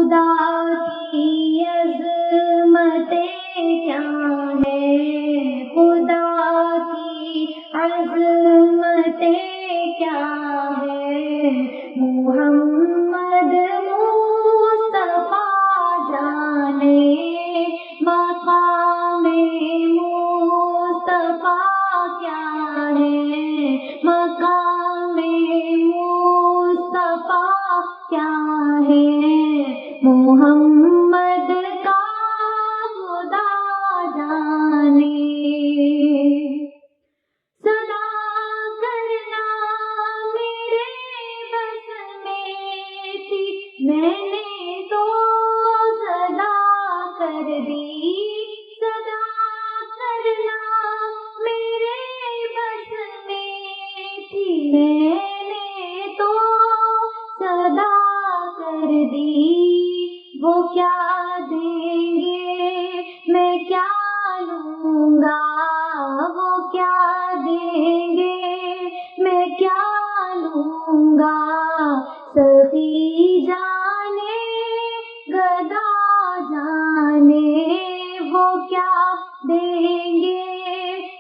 خدا کی عظمتیں کیا ہیں، خدا کی عظمتیں کیا ہیں، محمد مصطفیٰ جانے مقام مصطفیٰ کیا ہے، مقام مصطفیٰ کیا ہے، محمد کا خدا جانے۔ صدا کرنا میرے بس میں تھی، میں نے تو صدا کر دی، صدا کرنا میرے بس میں تھی، میں نے تو صدا کر دی۔ وہ کیا دیں گے میں کیا لوں گا، وہ کیا دیں گے میں کیا لوں گا، سخی جانے گدا جانے، وہ کیا دیں گے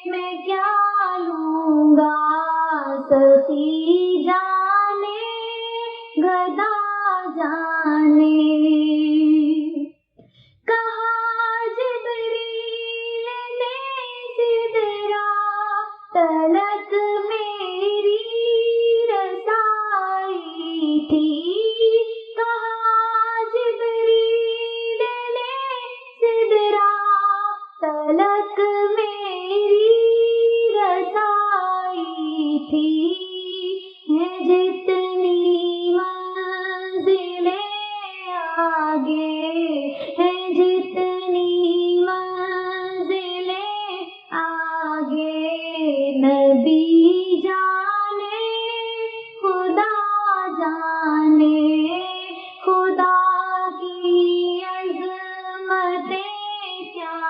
میں کیا لوں گا، سخی جانے گدا جانے۔ کہا جبریل نے سدرا تلک میری رسائی تھی، کہا جبریل نے سدرا تلک میری رسائی تھی، ہے جتنی منزلیں آگے، ہے جتنی منزلیں آگے، نبی جانے خدا جانے، خدا کی عظمتیں کیا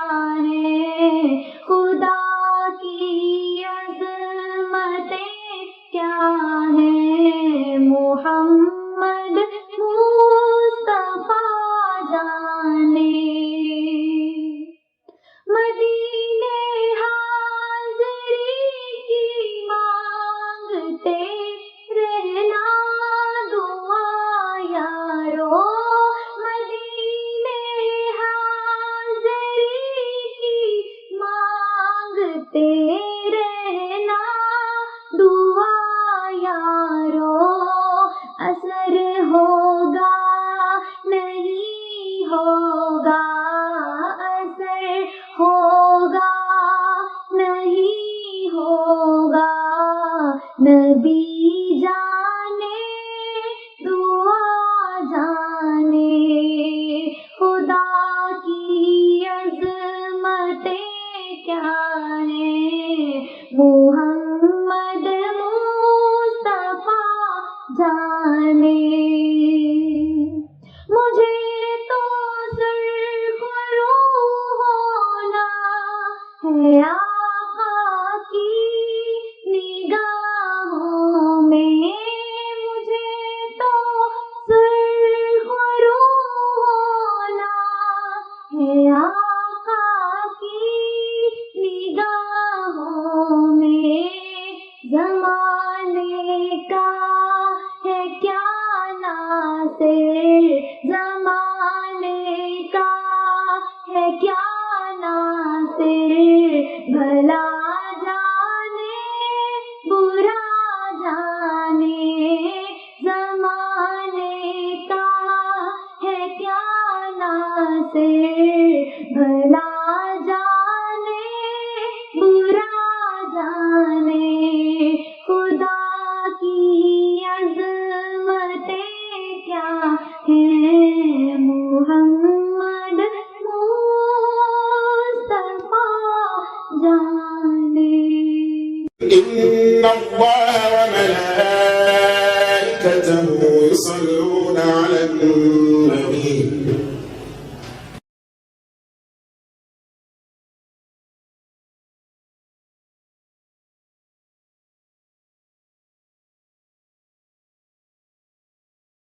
ہیں، خدا کی عظمتیں کیا ہیں، محمد مصطفیٰ جانے۔ مدینے حاضری کی مانگتے رہنا دعا یارو، مدینے حاضری کی مانگتے رہنا دعا یارو، اثر ہوگا نہیں ہوگا، اثر ہوگا نہیں ہوگا، نبی جانے دعا جانے، خدا کی عظمتیں کیا ہیں، محمد مصطفیٰ جانے۔ مجھے تو سرخ روح ہونا ہے آقا کی نگاہوں میں، مجھے تو سرخ روح ہونا ہے آقا کی نگاہوں میں، زمانے کا ہے کیا ناصر، زمانے کا ہے کیا ناصر، بھلا جانے برا جانے، زمانے کا ہے کیا ناصر، بھلا جانے برا جانے، خدا کی عظمتیں کیا ہیں، محمد مصطفیٰ جانے۔ إن الله وملائكته يصلون على النبي